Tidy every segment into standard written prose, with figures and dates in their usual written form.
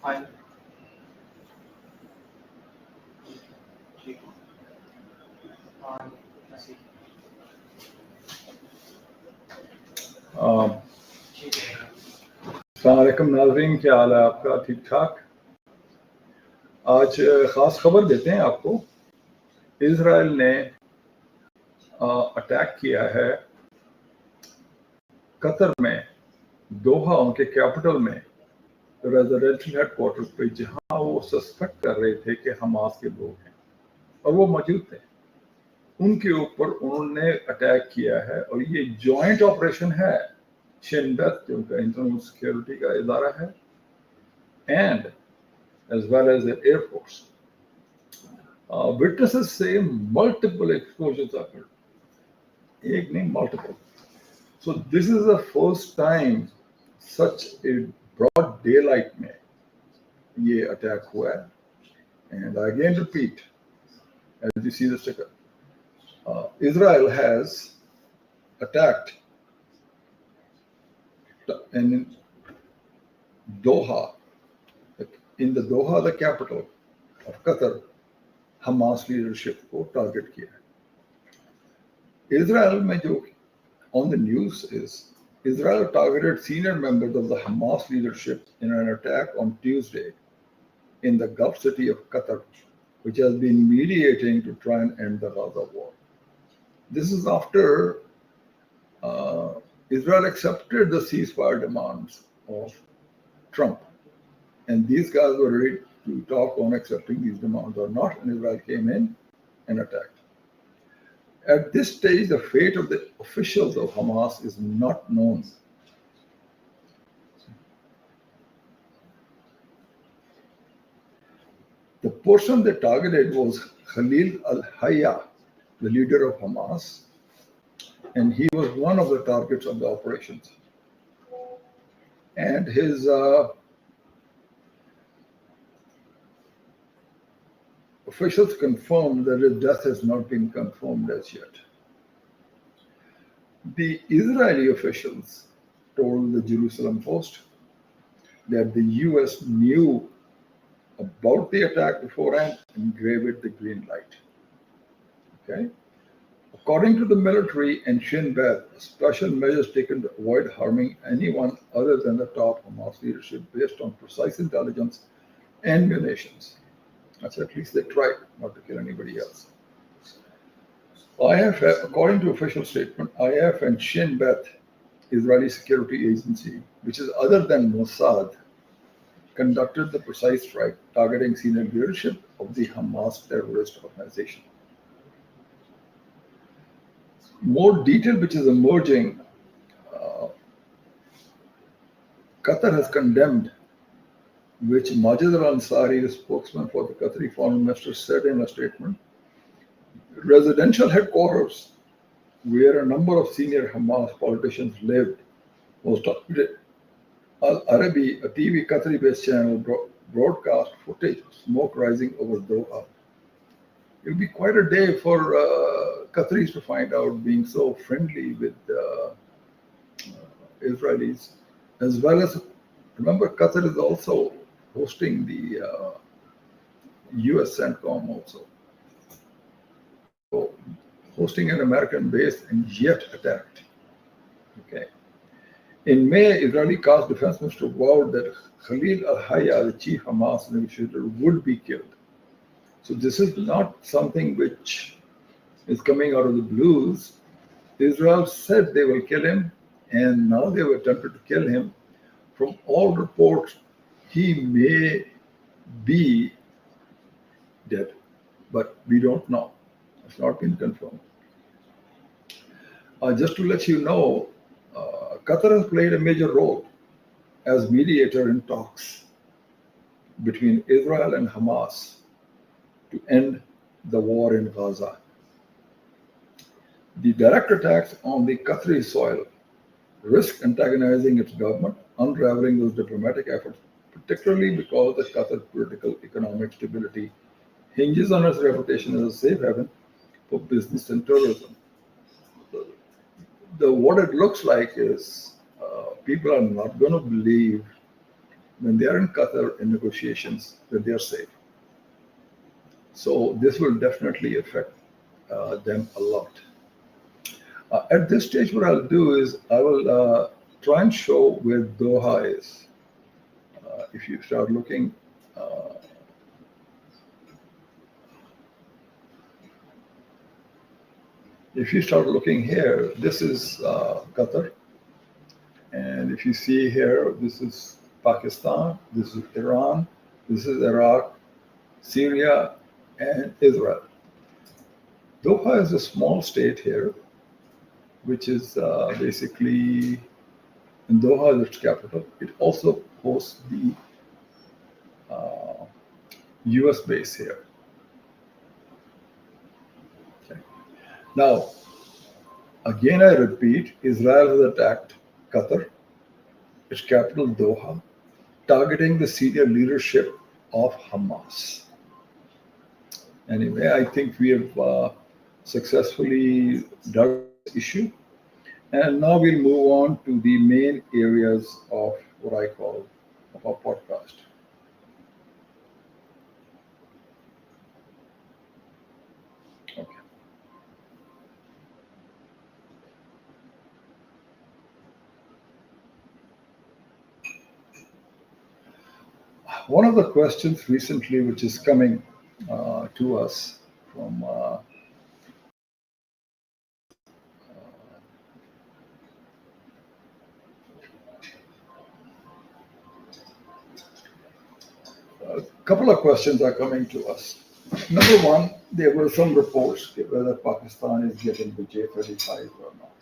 Fine. और ऐसे ठीक है। अस्सलाम वालेकुम नाज़रीन, क्या हाल है आपका? ठीक ठाक। आज ख़ास खबर देते हैं आपको। इज़राइल ने अटैक किया है कतर में, दोहा उनके कैपिटल में, रेजिडेंशियल हेडक्वार्टर पे, जहां वो सस्पेक्ट कर रहे थे कि हमास के लोग हैं और वो मौजूद थे। उनके ऊपर उन्होंने अटैक किया है और ये जॉइंट ऑपरेशन है। शिनबेत जो उनका इंटरनल सिक्योरिटी का इदारा है, and as well as the Air Force. Witnesses say multiple explosions occurred. एक नहीं, multiple. So this is the first time such a broad daylight में ये attack हुआ है. And I again repeat, as you see the sticker, Israel has attacked in Doha, in the Doha, the capital of Qatar, Hamas leadership को target किया है. Israel में जो on the news is Israel targeted senior members of the Hamas leadership in an attack on Tuesday in the Gulf city of Qatar, which has been mediating to try and end the Gaza war. This is after Israel accepted the ceasefire demands of Trump. And these guys were ready to talk on accepting these demands or not, and Israel came in and attacked. At this stage, the fate of the officials of Hamas is not known. The person they targeted was Khalil al-Hayya, the leader of Hamas, and he was one of the targets of the operations. And his officials confirmed that his death has not been confirmed as yet. The Israeli officials told the Jerusalem Post that the US knew about the attack beforehand and gave it the green light. Okay? According to the military and Shin Bet, special measures taken to avoid harming anyone other than the top Hamas leadership based on precise intelligence and munitions. That's at least they tried not to kill anybody else. IF, according to official statement, IF and Shin Bet, Israeli security agency, which is other than Mossad, conducted the precise strike targeting senior leadership of the Hamas terrorist organization. More detail which is emerging, Qatar has condemned, which Majid al-Ansari, the spokesman for the Qatari foreign minister, said in a statement, residential headquarters where a number of senior Hamas politicians lived was targeted. Al-Arabi, a TV Qatari-based channel, broadcast footage of smoke rising over Doha. It will be quite a day for Qataris to find out, being so friendly with Israelis, as well as, remember, Qatar is also hosting the US CENTCOM also. So, hosting an American base and yet attacked. Okay. In May, Israeli Qatar defense minister vowed that Khalil al-Hayya, the chief Hamas negotiator, would be killed. So this is not something which is coming out of the blues. Israel said they will kill him, and now they have attempted to kill him. From all reports, he may be dead, but we don't know. It's not been confirmed. Just to let you know, Qatar has played a major role as mediator in talks between Israel and Hamas to end the war in Gaza. The direct attacks on the Qatari soil risk antagonizing its government, unraveling those diplomatic efforts, particularly because the Qatar political economic stability hinges on its reputation as a safe haven for business and tourism. What it looks like is people are not going to believe when they are in Qatar in negotiations, that they are safe. So this will definitely affect them a lot. At this stage, what I'll do is I will try and show where Doha is. If you start looking, here, this is Qatar. And if you see here, this is Pakistan, this is Iran, this is Iraq, Syria, and Israel. Doha is a small state here, which is basically, and Doha is its capital. It also hosts the US base here. Okay. Now, again, I repeat, Israel has attacked Qatar, its capital Doha, targeting the senior leadership of Hamas. Anyway, I think we have successfully dealt with this issue. And now we'll move on to the main areas of what I call of our podcast. Okay. One of the questions recently, which is coming to us from a couple of questions are coming to us. Number one, there were some reports whether Pakistan is getting the J35 or not.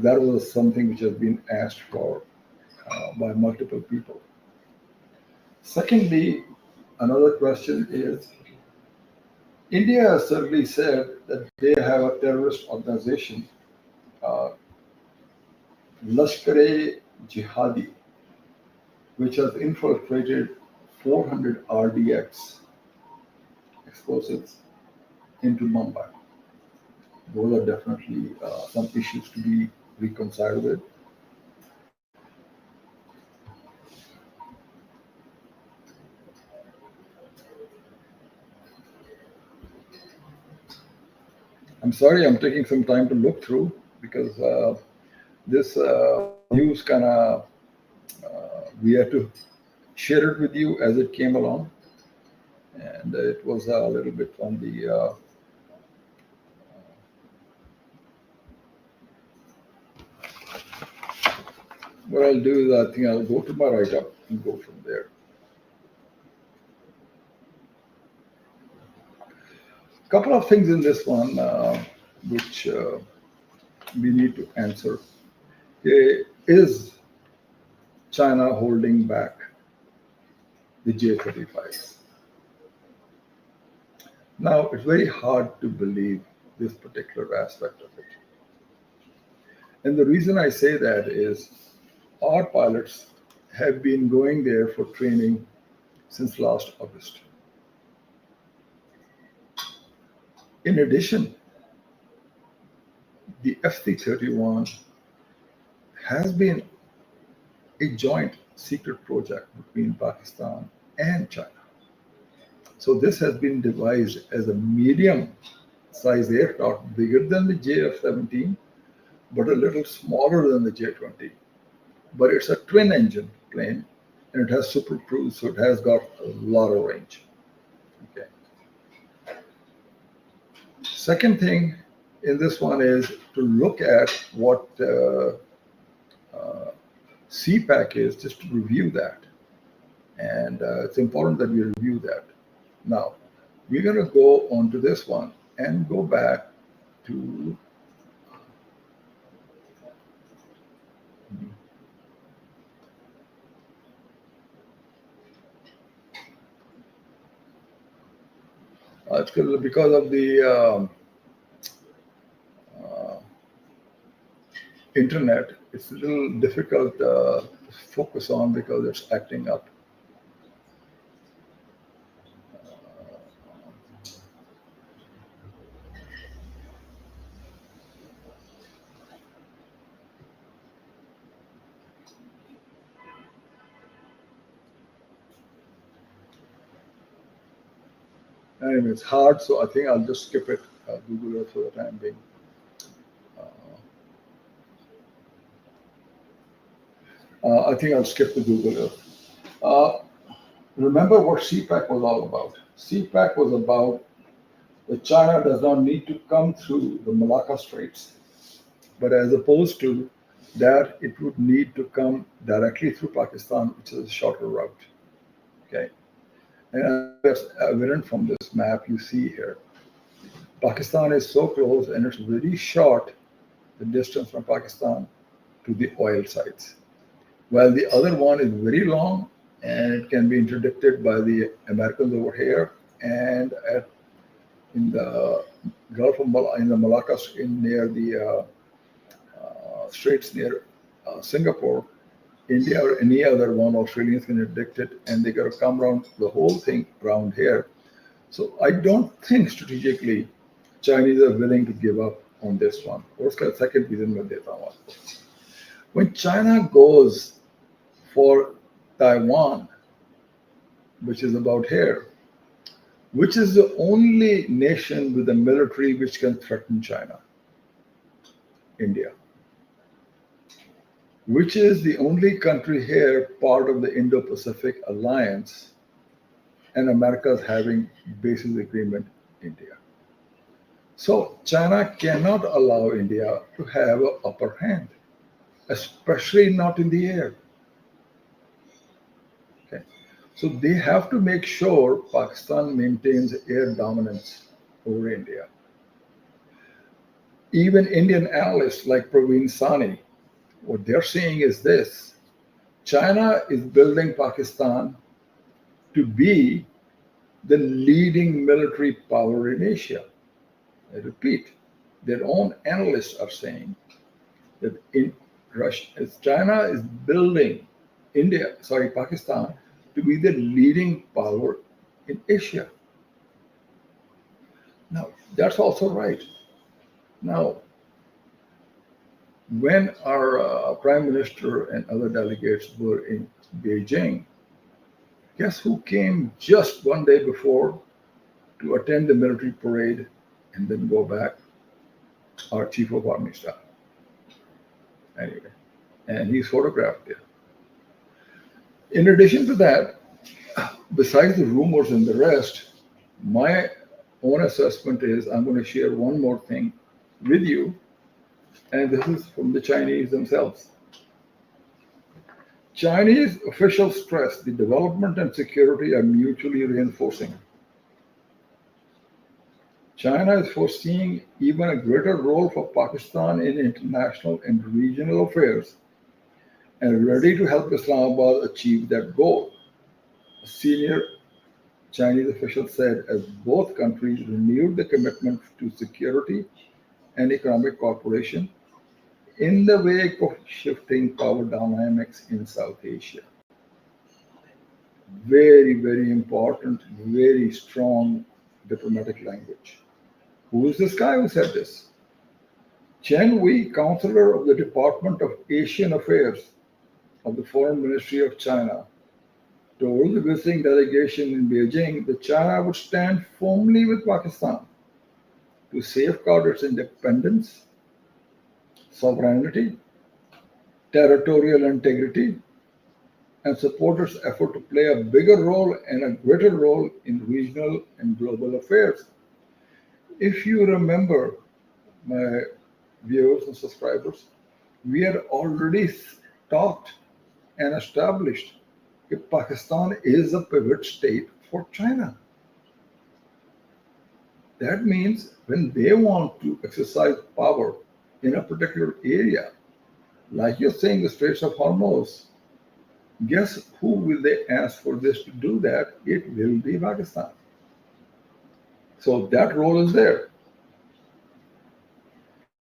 That was something which has been asked for by multiple people. Secondly, another question is, India has certainly said that they have a terrorist organization, Lashkar-e-Jihadi, which has infiltrated 400 RDX explosives into Mumbai. Those are definitely some issues to be reconciled with. I'm sorry, I'm taking some time to look through because this news kind of, we had to share it with you as it came along. And it was a little bit on the what I'll do is I think I'll go to my write-up and go from there. A couple of things in this one which we need to answer. Is China holding back the J35s? Now, it's very hard to believe this particular aspect of it. And the reason I say that is our pilots have been going there for training since last August. In addition, the FC-31 has been a joint secret project between Pakistan and China. So this has been devised as a medium-sized aircraft, bigger than the JF-17, but a little smaller than the J-20. But it's a twin-engine plane, and it has Super Cruise, so it has got a lot of range. Okay. Second thing in this one is to look at what CPAC is, just to review that. And it's important that we review that. Now, we're going to go on to this one and go back to it's because of the internet, it's a little difficult to focus on because it's acting up. Anyway, it's hard, so I think I'll just skip it. Google Earth for the time being. I think I'll skip the Google Earth. Remember what CPAC was all about. CPAC was about that China does not need to come through the Malacca Straits, but as opposed to that, it would need to come directly through Pakistan, which is a shorter route. Okay, and that's evident from this map you see here. Pakistan is so close, and it's very short, the distance from Pakistan to the oil sites, while the other one is very long, and it can be interdicted by the Americans over here and in the Gulf of in the Malacca, near the straits near Singapore. India or any other one, Australians can interdict it, and they got to come around the whole thing around here. So I don't think strategically Chinese are willing to give up on this one. What's the second reason with Taiwan? When China goes for Taiwan, which is about here, which is the only nation with a military which can threaten China? India. Which is the only country here part of the Indo-Pacific Alliance, and America is having basis agreement, India. So China cannot allow India to have an upper hand, especially not in the air. Okay. So they have to make sure Pakistan maintains air dominance over India. Even Indian analysts like Praveen Sani, what they're saying is this: China is building Pakistan to be the leading military power in Asia. I repeat, their own analysts are saying that China is building Pakistan to be the leading power in Asia. Now, that's also right. Now, when our Prime Minister and other delegates were in Beijing, guess who came just one day before to attend the military parade and then go back? Our Chief of Army Staff. Anyway, and he's photographed there. In addition to that, besides the rumors and the rest, my own assessment is I'm going to share one more thing with you, and this is from the Chinese themselves. Chinese officials stress the development and security are mutually reinforcing. China is foreseeing even a greater role for Pakistan in international and regional affairs and ready to help Islamabad achieve that goal. A senior Chinese official said as both countries renewed the commitment to security and economic cooperation in the wake of shifting power dynamics in South Asia. Very, very important, very strong diplomatic language. Who is this guy who said this? Chen Wei, counselor of the Department of Asian Affairs of the Foreign Ministry of China, told the visiting delegation in Beijing that China would stand firmly with Pakistan to safeguard its independence, sovereignty, territorial integrity, and support its effort to play a bigger role and a greater role in regional and global affairs. If you remember, my viewers and subscribers, we had already talked and established that Pakistan is a pivot state for China. That means when they want to exercise power in a particular area, like you're saying the Straits of Hormuz, guess who will they ask for this to do that? It will be Pakistan. So that role is there.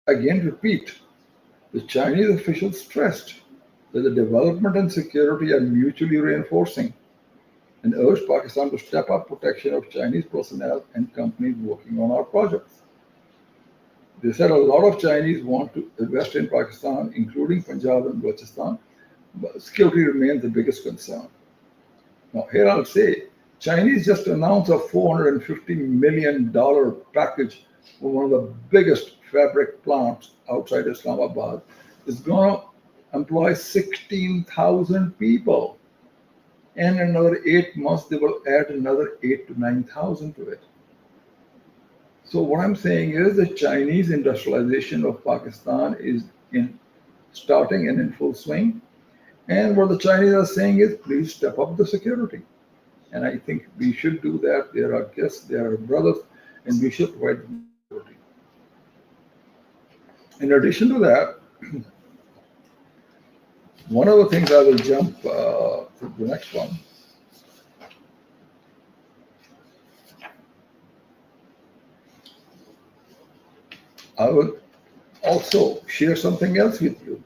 Again, repeat, the Chinese officials stressed that the development and security are mutually reinforcing and urged Pakistan to step up protection of Chinese personnel and companies working on our projects. They said a lot of Chinese want to invest in Pakistan, including Punjab and Balochistan, but security remains the biggest concern. Now, here I'll say, Chinese just announced a $450 million package for one of the biggest fabric plants outside Islamabad. It's going to employ 16,000 people. And in another 8 months, they will add another 8 to 9,000 to it. So what I'm saying is the Chinese industrialization of Pakistan is starting and in full swing. And what the Chinese are saying is, please step up the security. And I think we should do that. They're our guests, they're our brothers, and we should provide security. In addition to that, one of the things I will jump to the next one. I will also share something else with you.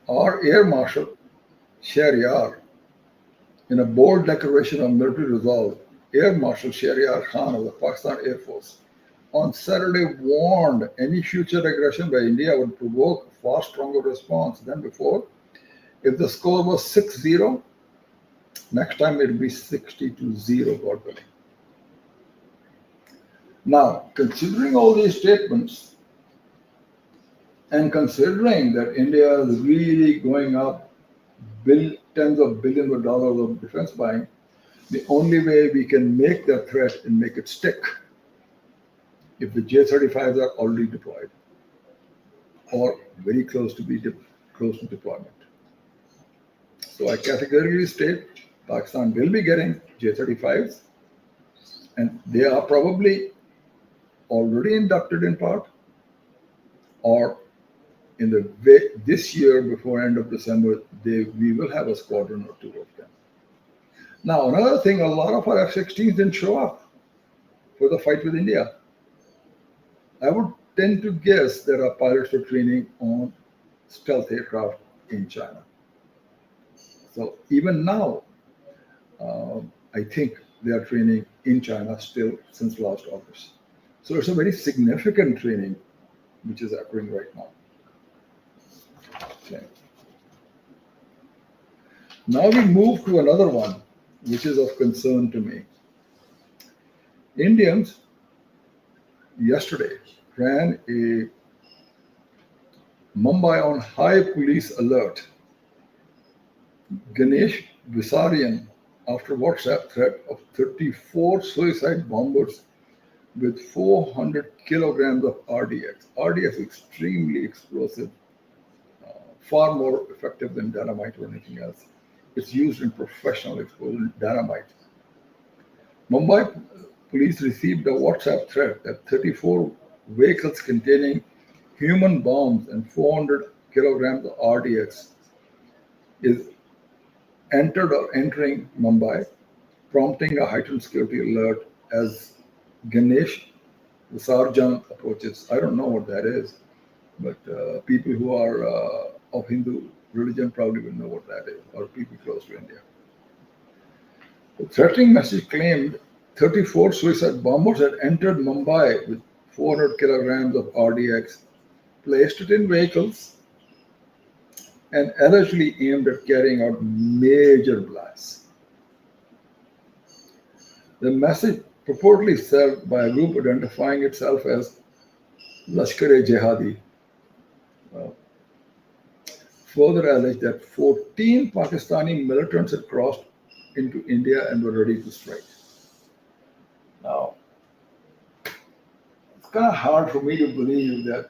Our Air Marshal, Shahryar, in a bold declaration of military resolve, Air Marshal Shahryar Khan of the Pakistan Air Force on Saturday warned any future aggression by India would provoke a far stronger response than before. If the score was 6-0, next time it will be 60-0, God willing. Now, considering all these statements, and considering that India is really going up tens of billions of dollars of defense buying, the only way we can make that threat and make it stick if the J35s are already deployed or very close to deployment. So I categorically state Pakistan will be getting J35s, and they are probably already inducted in part, or in this year before end of December, we will have a squadron or two of them. Now, another thing, a lot of our F-16s didn't show up for the fight with India. I would tend to guess that our pilots were training on stealth aircraft in China. So even now, I think they are training in China still since last August. So it's a very significant training which is occurring right now. Okay. Now we move to another one which is of concern to me. Indians yesterday ran a Mumbai on high police alert. Ganesh Visarian, after WhatsApp threat of 34 suicide bombers with 400 kilograms of RDX. RDX is extremely explosive, far more effective than dynamite or anything else. It's used in professional explosion dynamite. Mumbai police received a WhatsApp threat that 34 vehicles containing human bombs and 400 kilograms of RDX is entered or entering Mumbai, prompting a heightened security alert as Ganesh Visarjan approaches. I don't know what that is, but people who are of Hindu religion probably will know what that is, or people close to India. The threatening message claimed 34 suicide bombers had entered Mumbai with 400 kilograms of RDX, placed it in vehicles, and allegedly aimed at carrying out major blasts. The message purportedly served by a group identifying itself as Lashkar-e-Jihadi further alleged that 14 Pakistani militants had crossed into India and were ready to strike. Now, it's kind of hard for me to believe that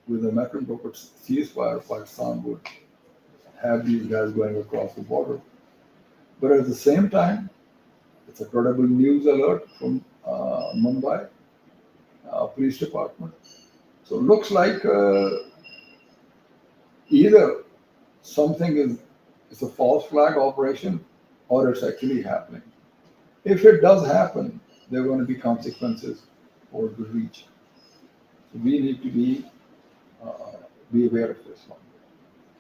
with the American ceasefire, Pakistan would have these guys going across the border. But at the same time, it's a credible news alert from Mumbai Police Department. So it looks like either something is a false flag operation or it's actually happening. If it does happen, there are going to be consequences for the region. So we need to be aware of this one.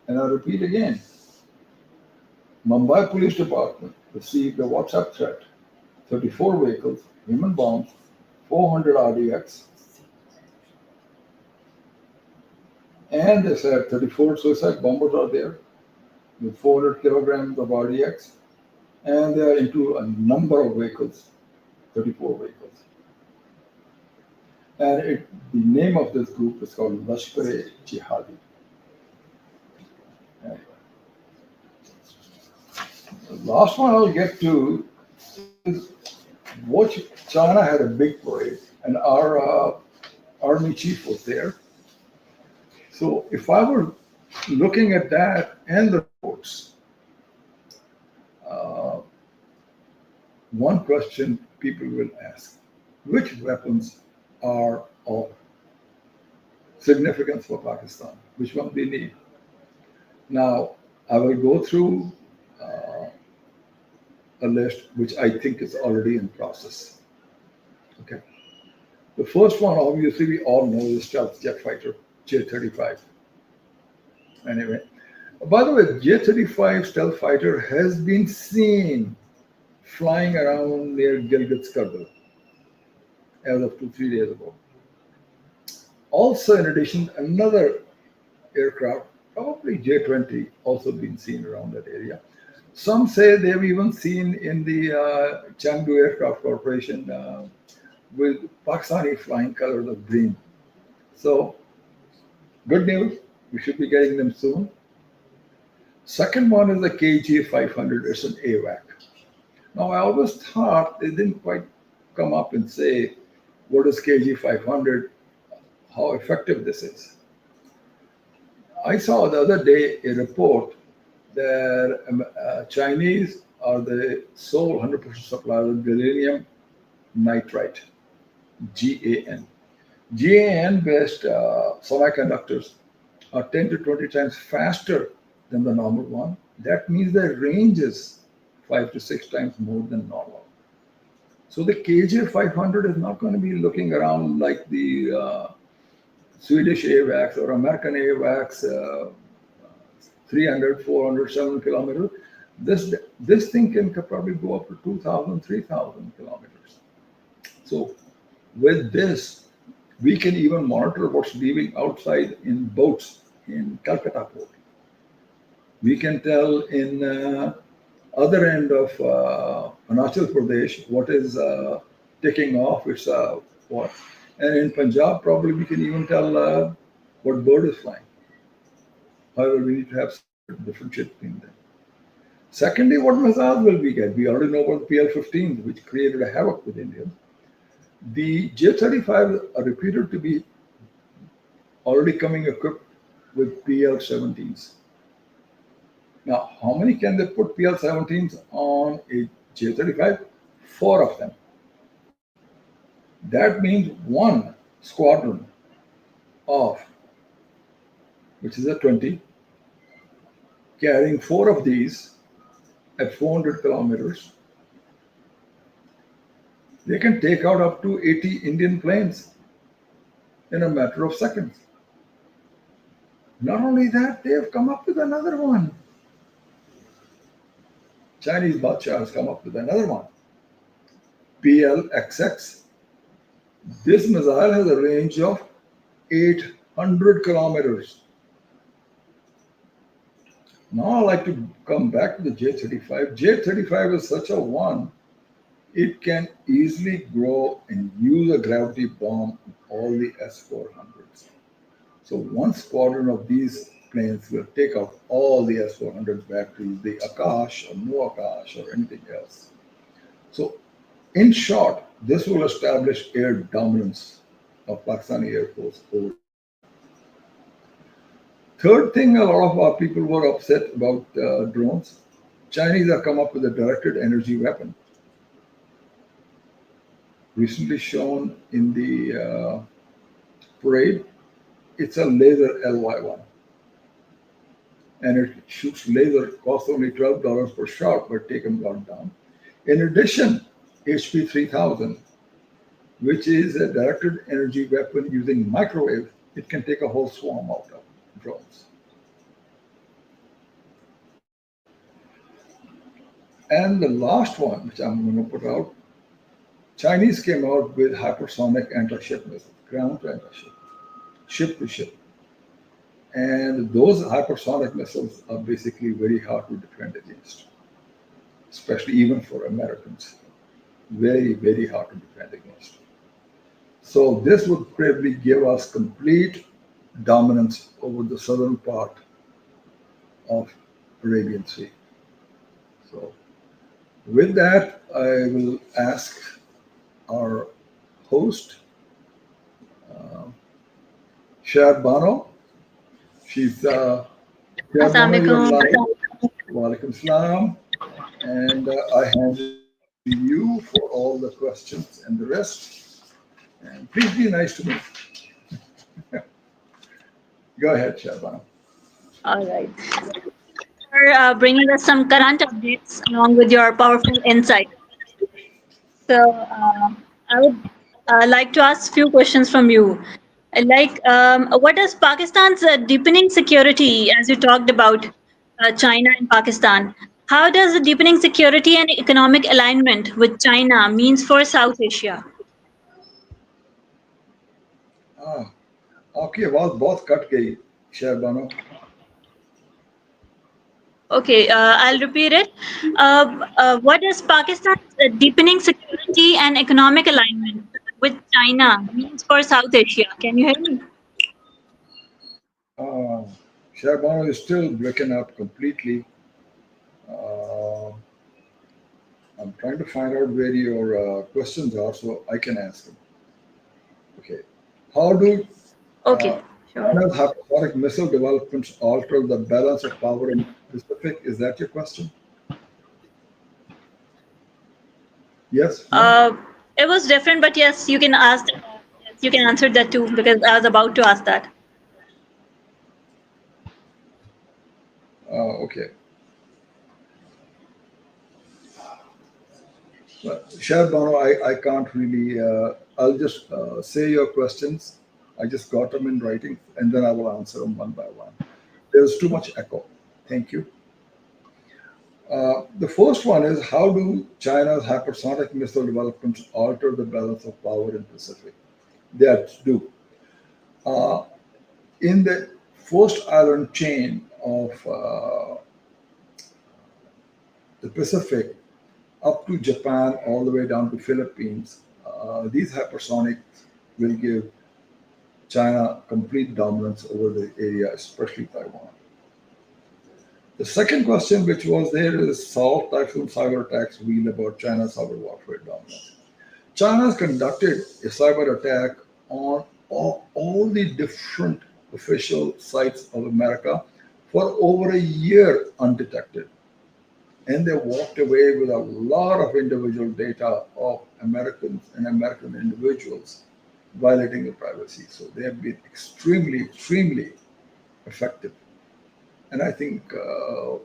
And I repeat again, Mumbai Police Department received a WhatsApp threat, 34 vehicles, human bombs, 400 RDX, and they said 34 suicide bombers are there with 400 kilograms of RDX. and they are into a number of vehicles, 34 vehicles. And the name of this group is called Lashkar-e-Jihadi. Anyway, the last one I'll get to is what China had a big parade, and our army chief was there. So if I were looking at that and the reports, one question people will ask: which weapons are of significance for Pakistan? Which one we need? Now, I will go through a list which I think is already in process. Okay. The first one, obviously, we all know is stealth jet fighter, J35. Anyway, by the way, J35 stealth fighter has been seen flying around near Gilgit-Skardu as of 2-3 days ago. Also, in addition, another aircraft, probably J20, also been seen around that area. Some say they've even seen in the Chengdu Aircraft Corporation with Pakistani flying colors of green. So, good news, we should be getting them soon. Second one is the KG500, it's an AWAC. Now, I always thought they didn't quite come up and say, what is KG500, how effective this is. I saw the other day a report that Chinese are the sole 100% supplier of uranium nitride, GAN. GAN-based semiconductors are 10 to 20 times faster than the normal one. That means the range is 5 to 6 times more than normal. So the KJ500 is not going to be looking around like the Swedish AWACS or American AWACS, 300, 400, 700 kilometers. This thing can probably go up to 2,000, 3,000 kilometers. So with this, we can even monitor what's leaving outside in boats in Calcutta port. We can tell in other end of Arunachal Pradesh what is taking off, it's what. And in Punjab, probably we can even tell what bird is flying. However, we need to have different shit between them. Secondly, what missiles will we get? We already know about the PL-15s, which created a havoc with Indians. The J-35 are reputed to be already coming equipped with PL-17s. Now, how many can they put PL-17s on a J-35? 4 of them. That means one squadron of, which is a 20, carrying 4 of these at 400 kilometers. They can take out up to 80 Indian planes in a matter of seconds. Not only that, they have come up with another one. Chinese Badshah has come up with another one, PLXX. This missile has a range of 800 kilometers. Now I'd like to come back to the J-35. J-35 is such a one, it can easily grow and use a gravity bomb on all the S-400s. So one squadron of these planes will take out all the S-400 batteries, the Akash or no Akash or anything else. So in short, this will establish air dominance of Pakistani Air Force over. Third thing, a lot of our people were upset about drones. Chinese have come up with a directed energy weapon. Recently shown in the parade, it's a laser LY1. And it shoots laser, costs only $12 per shot, but take them down. In addition, HP 3000, which is a directed energy weapon using microwave, it can take a whole swarm out of drones. And the last one, which I'm going to put out, Chinese came out with hypersonic anti-ship missiles, ground to anti-ship, ship to ship. And those hypersonic missiles are basically very hard to defend against. especially even for Americans. Very, very hard to defend against. So this would probably give us complete dominance over the southern part of Arabian Sea. So with that, I will ask our host, uh, Shad Bano. She's Shad Bano, you're Assalamualaikum. live. Walaikum salam. And I hand it to you for all the questions and the rest. And please be nice to me. Go ahead, Shad Bano. All right. For bringing us some current updates along with your powerful insight. So I would like to ask few questions from you. What is Pakistan's deepening security, as you talked about China and Pakistan? How does the deepening security and economic alignment with China means for South Asia? Ah, आपकी आवाज बहुत cut गई, Shad Bano. Okay, I'll repeat it. What does Pakistan's deepening security and economic alignment with China means for South Asia? Can you hear me? Uh, Shad Bano is still breaking up completely. Uh, I'm trying to find out where your questions are so I can ask them. Okay. How do Okay, sure. China's hypersonic missile developments alter the balance of power in the Pacific? Is that your question? Yes? No? It was different, but yes, you can ask. Yes, you can answer that too because I was about to ask that. Okay. But Shad Bano, I can't really, I'll just say your questions. I just got them in writing and then I will answer them one by one. There's too much echo. Thank you. The first one is how do China's hypersonic missile developments alter the balance of power in Pacific? That do. Uh, in the first island chain of the Pacific, up to Japan, all the way down to Philippines, these hypersonics will give China complete dominance over the area, especially Taiwan. The second question, which was there, is Salt Typhoon cyberattacks reveal about China's cyber warfare dominance. China has conducted a cyber attack on all the different official sites of America for over a year undetected. And they walked away with a lot of individual data of Americans and American individuals violating their privacy. So they have been extremely, extremely effective. And I think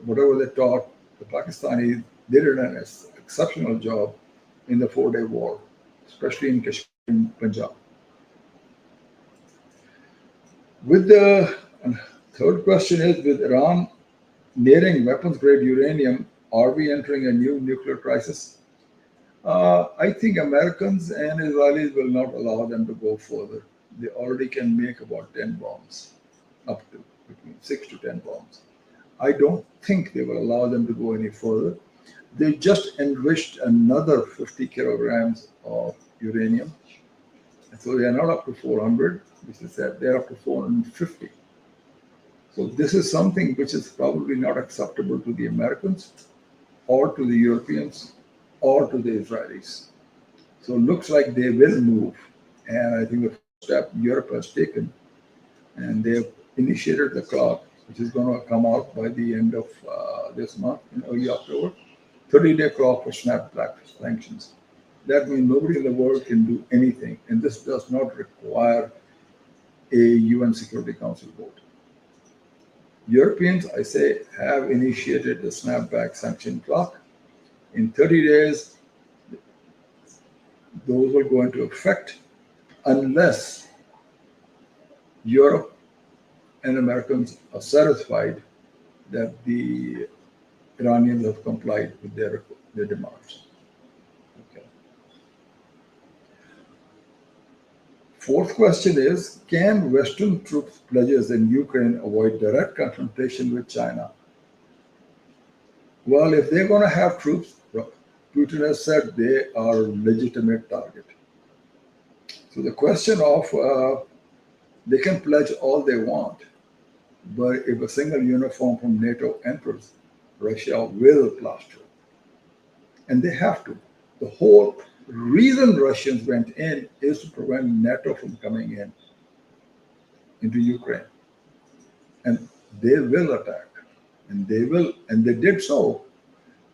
whatever they taught the Pakistanis, they did an exceptional job in the 4-day war, especially in Kashmir and Punjab. With the third question is, with Iran nearing weapons-grade uranium, are we entering a new nuclear crisis? I think Americans and Israelis will not allow them to go further. They already can make about 10 bombs, up to between 6 to 10 bombs. I don't think they will allow them to go any further. They just enriched another 50 kilograms of uranium. So they are not up to 400, which is that they're up to 450. So this is something which is probably not acceptable to the Americans or to the Europeans or to the Israelis. So it looks like they will move. And I think the first step Europe has taken, and they have initiated the clock, which is going to come out by the end of this month, in early October, 30-day clock for snapback sanctions. That means nobody in the world can do anything, and this does not require a UN Security Council vote. Europeans, I say, have initiated the snapback sanction clock. In 30 days, those will go into effect unless Europe and Americans are satisfied that the Iranians have complied with their demands. Okay. Fourth question is, can Western troops pledges in Ukraine avoid direct confrontation with China? Well, if they're going to have troops, Putin has said they are a legitimate target. So the question of they can pledge all they want, but if a single uniform from NATO enters, Russia will plaster. And they have to. The whole reason Russians went in is to prevent NATO from coming in into Ukraine. And they will attack. And they did so.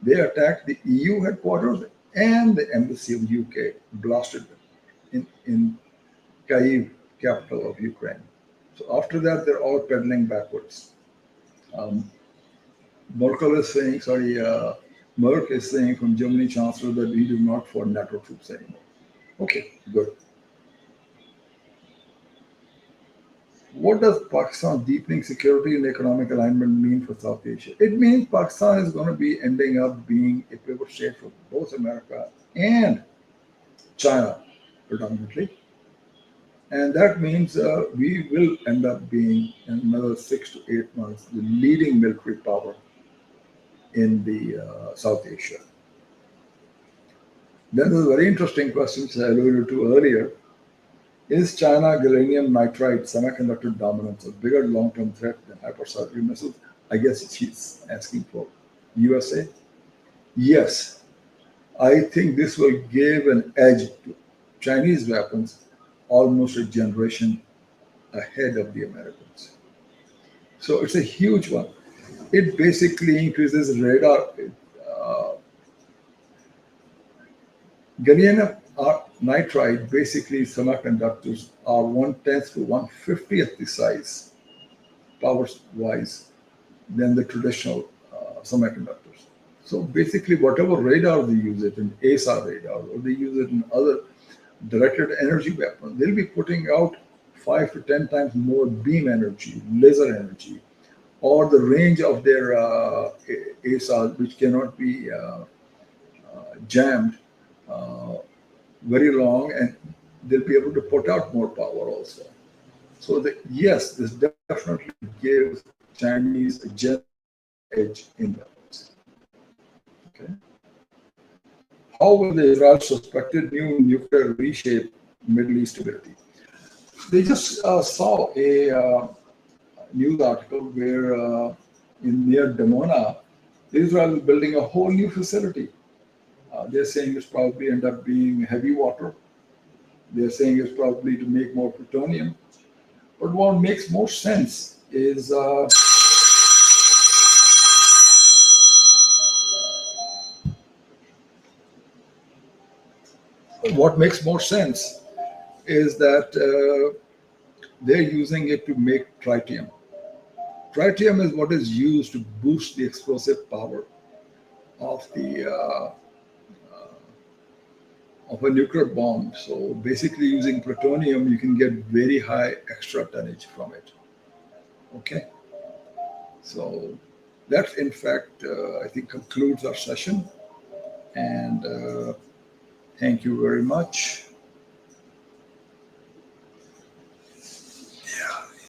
They attacked the EU headquarters and the embassy of UK, blasted them in Kyiv, capital of Ukraine. So after that, they're all pedaling backwards. Merkel is saying, Merck is saying from Germany Chancellor that we do not for NATO troops anymore. Okay, good. What does Pakistan deepening security and economic alignment mean for South Asia? It means Pakistan is going to be ending up being a pivot state for both America and China, predominantly. And that means we will end up being, in another 6 to 8 months, the leading military power in the South Asia. Then there's a very interesting question which I alluded to earlier. Is China gallium nitride semiconductor dominance a bigger long-term threat than hypersonic missiles? I guess she's asking for USA. Yes, I think this will give an edge to Chinese weapons almost a generation ahead of the Americans. So it's a huge one. It basically increases radar. Gallium nitride, basically semiconductors are 1/10 to 1/50th the size, power-wise, than the traditional semiconductors. So basically, whatever radar they use it in, ASAR radar, or they use it in other directed energy weapons, they'll be putting out 5 to 10 times more beam energy, laser energy, or the range of their ASAR, which cannot be jammed, very long, and they'll be able to put out more power also. So yes, this definitely gives Chinese a jet edge in weapons. Okay. How will the Israel suspected new nuclear reshape Middle East stability? They just saw a news article where in near Dimona, Israel is building a whole new facility. They're saying it's probably end up being heavy water. They're saying it's probably to make more plutonium. But what makes more sense is that they're using it to make tritium. Tritium is what is used to boost the explosive power of a nuclear bomb. So basically using plutonium, you can get very high extra tonnage from it. Okay. So that, in fact, I think concludes our session. And thank you very much.